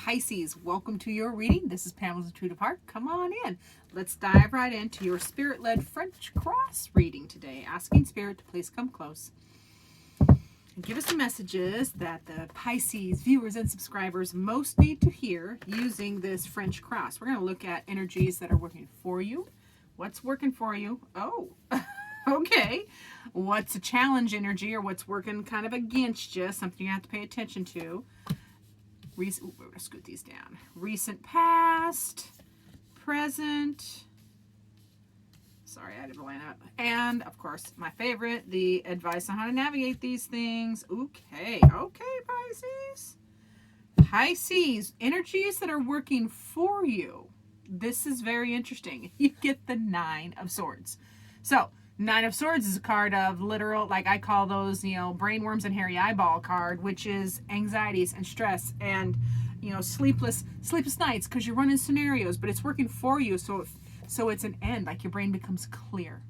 Pisces, welcome to your reading. This is Pamela's Intuitive Heart. Come on in. Let's dive right into your Spirit-led French cross reading today. Asking Spirit to please come close and give us the messages that the Pisces viewers and subscribers most need to hear using this French cross. We're going to look at energies that are working for you. What's working for you? Oh, okay. What's a challenge energy or what's working kind of against you? Something you have to pay attention to. We're going to scoot these down. Recent past, present. Sorry, I had to line up. And, of course, my favorite, the advice on how to navigate these things. Okay, Pisces. Pisces, energies that are working for you. This is very interesting. You get the Nine of Swords. So, Nine of Swords is a card of literal, like I call those, brainworms and hairy eyeball card, which is anxieties and stress and, sleepless nights because you're running scenarios, but it's working for you. So it's an end, like your brain becomes clear.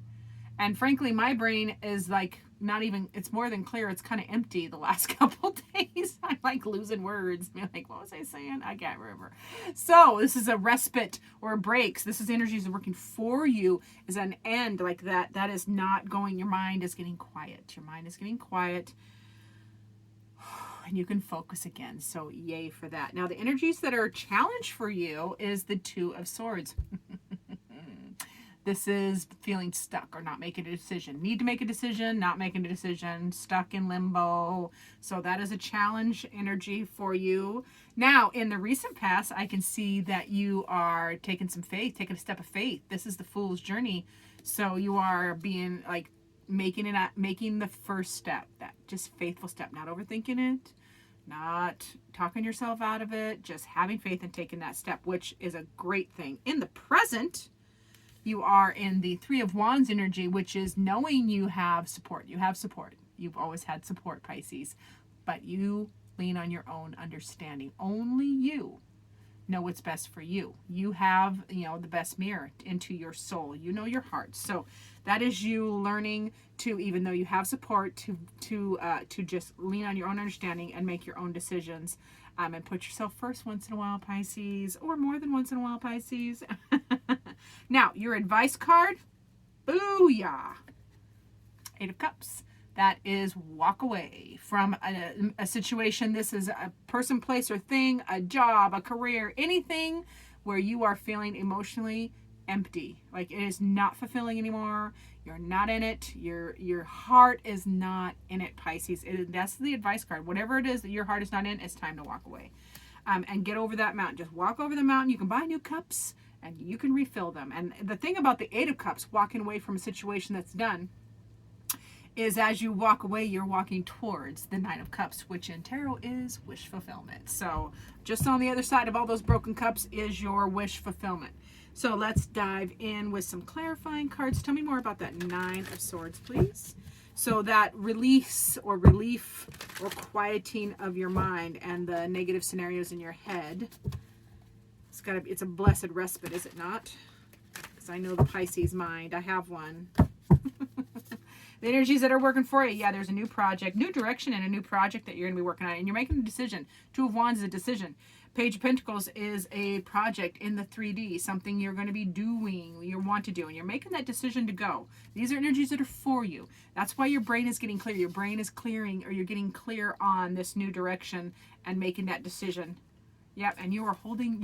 And frankly, my brain is like it's more than clear. It's kind of empty the last couple days. I'm like losing words. I'm like, what was I saying? I can't remember. So this is a respite or a break. So this is energies working for you is an end like that. That is not going. Your mind is getting quiet. Your mind is getting quiet. And you can focus again. So yay for that. Now the energies that are a challenge for you is the Two of Swords. This is feeling stuck or not making a decision. Need to make a decision, not making a decision, stuck in limbo. So that is a challenge energy for you. Now, in the recent past, I can see that you are taking some faith, taking a step of faith. This is the Fool's journey. So you are being like making the first step, that just faithful step, not overthinking it, not talking yourself out of it, just having faith and taking that step, which is a great thing. In the present, you are in the Three of Wands energy, which is knowing you have support. You have support. You've always had support, Pisces. But you lean on your own understanding. Only you know what's best for you. You have, the best mirror into your soul. You know your heart. So that is you learning to, even though you have support, to just lean on your own understanding and make your own decisions. And put yourself first once in a while, Pisces, or more than once in a while, Pisces. Now, your advice card, booyah. Eight of Cups. That is walk away from a situation. This is a person, place, or thing, a job, a career, anything where you are feeling emotionally empty. Like it is not fulfilling anymore. You're not in it. Your heart is not in it, Pisces. That's the advice card. Whatever it is that your heart is not in, it's time to walk away. And get over that mountain. Just walk over the mountain. You can buy new cups and you can refill them. And the thing about the Eight of Cups, walking away from a situation that's done, is as you walk away, you're walking towards the Nine of Cups, which in tarot is wish fulfillment. So just on the other side of all those broken cups is your wish fulfillment. So let's dive in with some clarifying cards. Tell me more about that Nine of Swords, please. So that release or relief or quieting of your mind and the negative scenarios in your head. It's a blessed respite, is it not? Because I know the Pisces mind. I have one. The energies that are working for you. Yeah, there's a new project, new direction, and a new project that you're going to be working on. And you're making a decision. Two of Wands is a decision. Page of Pentacles is a project in the 3D, something you're going to be doing, you want to do, and you're making that decision to go. These are energies that are for you. That's why your brain is getting clear. Your brain is clearing, or you're getting clear on this new direction and making that decision. Yep, and you are holding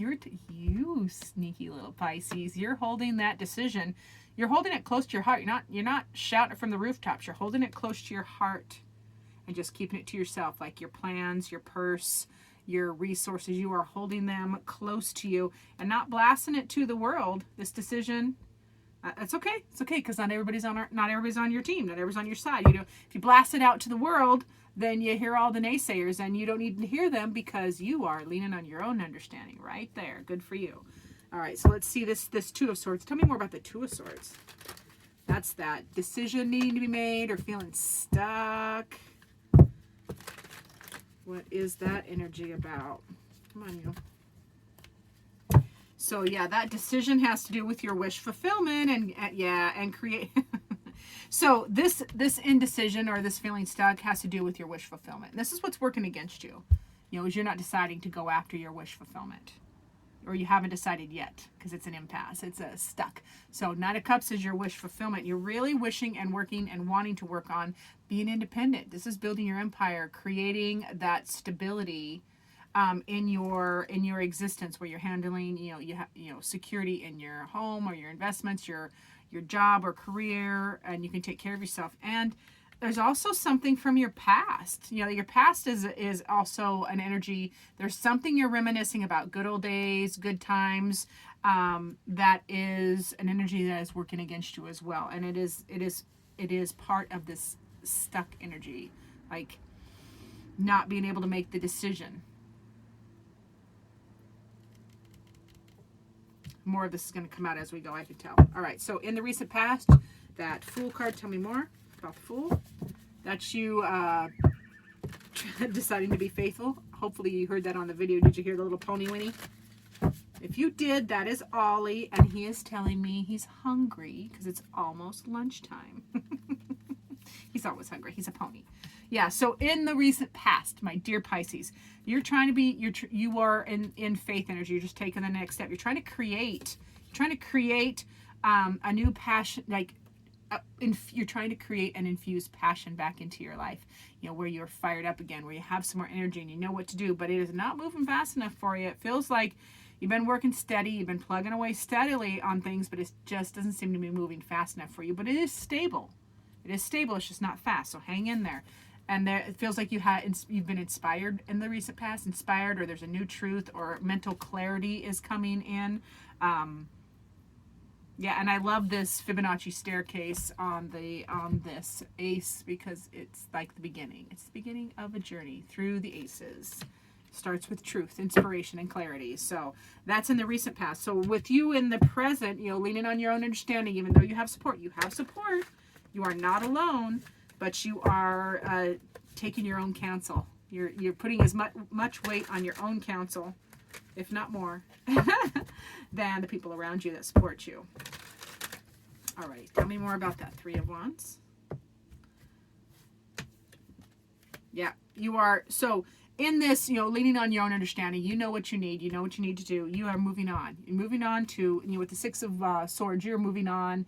you sneaky little Pisces. You're holding that decision. You're holding it close to your heart. You're not shouting it from the rooftops. You're holding it close to your heart and just keeping it to yourself, like your plans, your purse, your resources. You are holding them close to you and not blasting it to the world. This decision, it's okay. It's okay because not everybody's on your team. Not everybody's on your side. If you blast it out to the world, then you hear all the naysayers, and you don't need to hear them because you are leaning on your own understanding. Right there. Good for you. All right, so let's see this Two of Swords. Tell me more about the Two of Swords. That's that decision needing to be made or feeling stuck. What is that energy about? Come on, you. So yeah, that decision has to do with your wish fulfillment and create. So this indecision or this feeling stuck has to do with your wish fulfillment. And this is what's working against you. You know, is you're not deciding to go after your wish fulfillment, or you haven't decided yet because it's an impasse. It's a stuck. So Knight of Cups is your wish fulfillment. You're really wishing and working and wanting to work on being independent. This is building your empire, creating that stability in your existence, where you're handling, you know, security in your home or your investments, your job or career, and you can take care of yourself. And there's also something from your past. You know, your past is also an energy. There's something you're reminiscing about, good old days, good times. That is an energy that is working against you as well, and it is part of this stuck energy, like not being able to make the decision. More of this is going to come out as we go, I can tell. All right, so in the recent past, that Fool card, tell me more about the Fool. That's you deciding to be faithful. Hopefully you heard that on the video. Did you hear the little pony whinny? If you did, that is Ollie, and he is telling me he's hungry because it's almost lunchtime. He's always hungry. He's a pony. Yeah, so in the recent past, my dear Pisces, you're trying to be, you are in faith energy. You're just taking the next step. You're trying to create a new passion, like you're trying to create and infuse passion back into your life, you know, where you're fired up again, where you have some more energy and you know what to do, but it is not moving fast enough for you. It feels like you've been working steady, you've been plugging away steadily on things, but it just doesn't seem to be moving fast enough for you. But it is stable. It is stable. It's just not fast. So hang in there. And there, it feels like you've been inspired in the recent past, or there's a new truth or mental clarity is coming in. Yeah, and I love this Fibonacci staircase on this ace, because it's like the beginning. It's the beginning of a journey through the aces. Starts with truth, inspiration, and clarity. So that's in the recent past. So with you in the present, you know, leaning on your own understanding, even though you have support. You have support. You are not alone, but you are taking your own counsel. You're putting as much weight on your own counsel, if not more, than the people around you that support you. All right, tell me more about that Three of Wands. Yeah, you are, so in this, you know, leaning on your own understanding, you know what you need, you know what you need to do. You are moving on. You're moving on to, you know, with the Six of Swords, you're moving on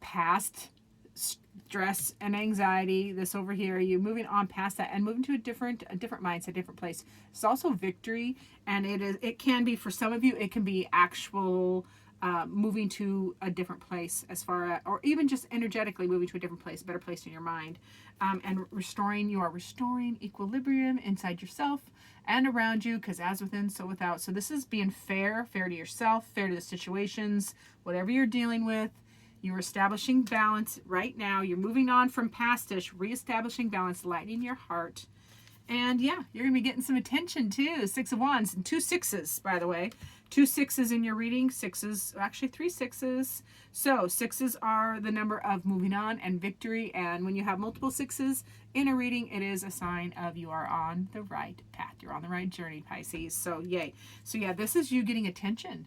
past stress and anxiety. This over here, you're moving on past that and moving to a different mindset, different place. It's also victory, and it can be, for some of you, it can be actual moving to a different place, as far as, or even just energetically moving to a different place, a better place in your mind, and you are restoring equilibrium inside yourself and around you, because as within, so without. So this is being fair to yourself, fair to the situations, whatever you're dealing with. You're establishing balance right now. You're moving on from past-ish, reestablishing balance, lightening your heart. And yeah, you're going to be getting some attention too. Six of Wands, and 2 6s, by the way. 2 6s in your reading. 6s, actually 3 6s. So 6s are the number of moving on and victory. And when you have multiple 6s in a reading, it is a sign of you are on the right path. You're on the right journey, Pisces. So yay. So yeah, this is you getting attention,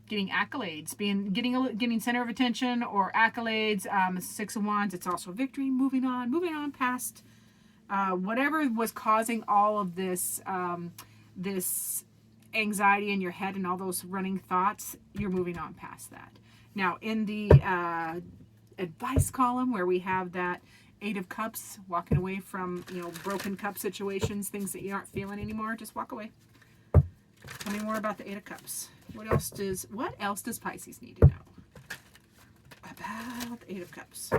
getting accolades, getting center of attention or accolades. 6 of Wands, it's also victory, moving on past whatever was causing all of this this anxiety in your head and all those running thoughts. You're moving on past that. Now in the advice column, where we have that 8 of Cups, walking away from, you know, broken cup situations, things that you aren't feeling anymore, just walk away. Tell me more about the 8 of Cups. What else does Pisces need to know about the 8 of Cups?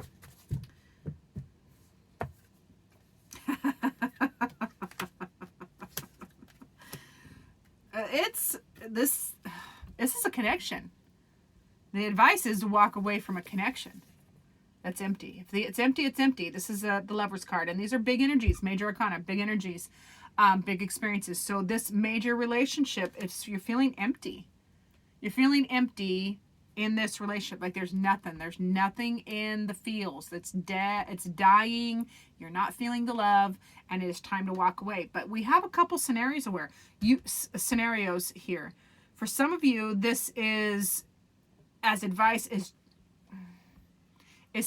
This is a connection. The advice is to walk away from a connection that's empty. If it's empty, it's empty. This is the Lover's card, and these are big energies, major arcana, big energies, big experiences. So this major relationship, if you're feeling empty, in this relationship, like there's nothing in the feels. It's dead, it's dying, you're not feeling the love, and it is time to walk away. But we have a couple scenarios here. For some of you, this is, as advice, is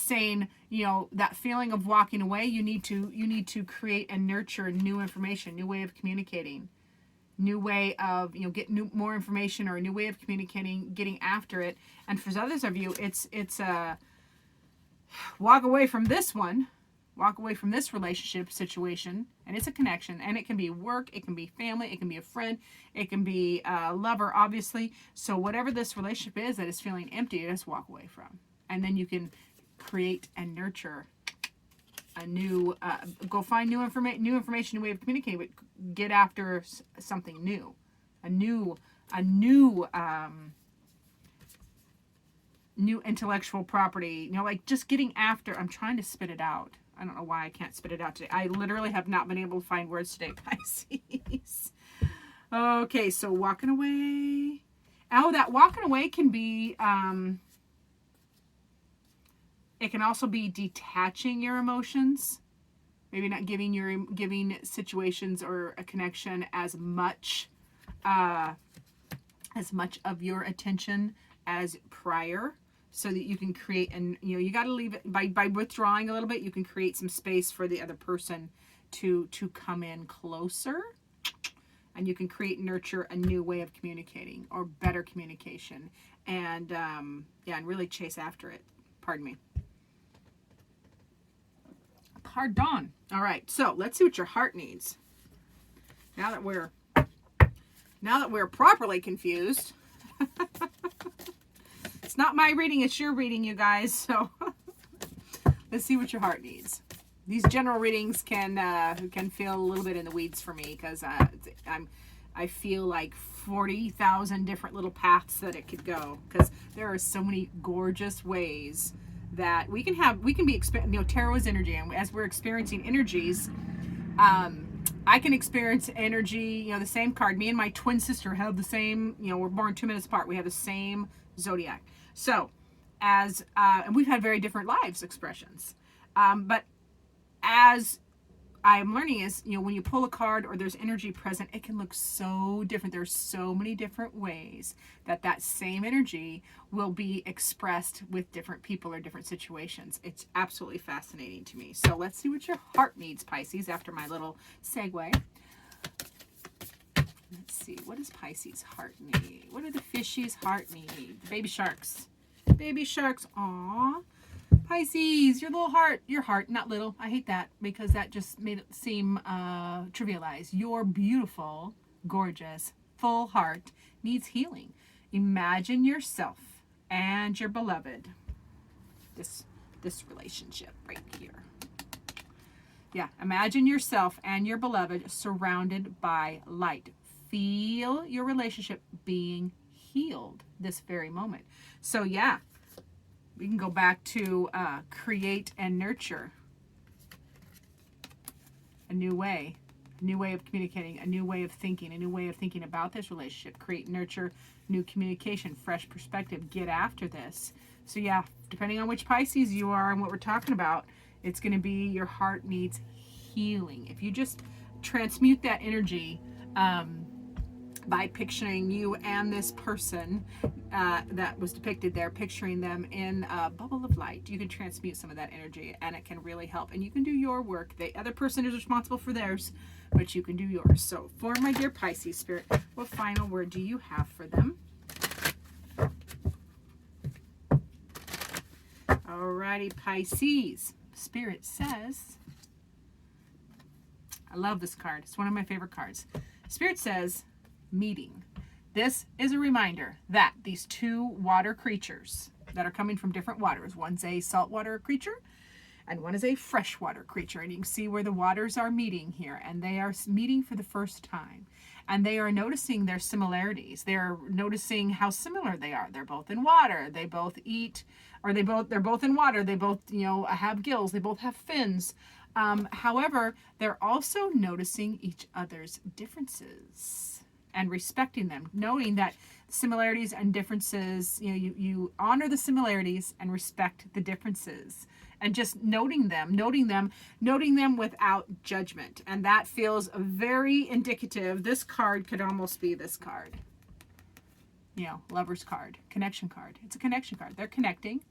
saying, you know, that feeling of walking away, you need to create and nurture new information, new way of communicating. new way of, get more information, or a new way of communicating, getting after it. And for others of you, it's a walk away from this one, walk away from this relationship situation, and it's a connection, and it can be work, it can be family, it can be a friend, it can be a lover, obviously. So whatever this relationship is that is feeling empty, just walk away from. And then you can create and nurture a new, go find new information, new way of communicating, but get after something new, a new intellectual property, like just getting after. I'm trying to spit it out. I don't know why I can't spit it out today. I literally have not been able to find words today, Pisces. Okay, so walking away. Oh, that walking away can be, it can also be detaching your emotions. Maybe not giving situations or a connection as much of your attention as prior, so that you can create, and you got to leave it by withdrawing a little bit. You can create some space for the other person to come in closer, and you can create and nurture a new way of communicating, or better communication, and and really chase after it. Pardon me. Pardon. All right, so let's see what your heart needs. Now that we're properly confused. It's not my reading, it's your reading, you guys. So let's see what your heart needs. These general readings can feel a little bit in the weeds for me, because I feel like 40,000 different little paths that it could go, because there are so many gorgeous ways that we can be, tarot is energy, and as we're experiencing energies, I can experience energy, the same card. Me and my twin sister have the same, we're born 2 minutes apart. We have the same zodiac. So and we've had very different lives expressions. But as I'm learning is, when you pull a card or there's energy present, it can look so different. There's so many different ways that same energy will be expressed with different people or different situations. It's absolutely fascinating to me. So let's see what your heart needs, Pisces, after my little segue. Let's see, what does Pisces' heart need? What do the fishies' heart need? Baby sharks. Baby sharks, aw. Pisces, your heart, not little. I hate that, because that just made it seem trivialized. Your beautiful, gorgeous, full heart needs healing. Imagine yourself and your beloved. This relationship right here. Yeah, imagine yourself and your beloved surrounded by light. Feel your relationship being healed this very moment. So yeah, we can go back to create and nurture a new way of communicating, a new way of thinking about this relationship. Create and nurture new communication, fresh perspective. Get after this. So yeah, depending on which Pisces you are and what we're talking about, it's going to be your heart needs healing. If you just transmute that energy by picturing you and this person that was depicted there, picturing them in a bubble of light, you can transmute some of that energy, and it can really help. And you can do your work. The other person is responsible for theirs, but you can do yours. So for my dear Pisces spirit, what final word do you have for them? Alrighty, Pisces. Spirit says, I love this card. It's one of my favorite cards. Spirit says, meeting. This is a reminder that these two water creatures that are coming from different waters, one's a saltwater creature and one is a freshwater creature, and you can see where the waters are meeting here, and they are meeting for the first time, and they are noticing their similarities. They're noticing how similar they are. They're both in water, they both eat, or they're both in water, they both have gills, they both have fins. However, they're also noticing each other's differences and respecting them, knowing that similarities and differences, you honor the similarities and respect the differences, and just noting them without judgment. And that feels very indicative. This card could almost be this card, lover's card, connection card. It's a connection card. They're connecting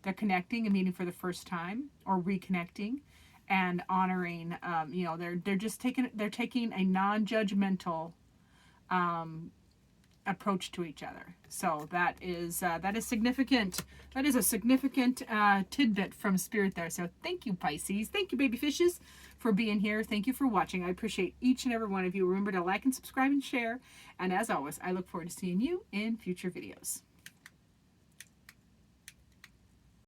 and meeting for the first time, or reconnecting and honoring. They're taking a non-judgmental approach to each other. So that is significant. That is a significant tidbit from Spirit there. So thank you, Pisces. Thank you, baby fishes, for being here. Thank you for watching. I appreciate each and every one of you. Remember to like and subscribe and share. And as always, I look forward to seeing you in future videos.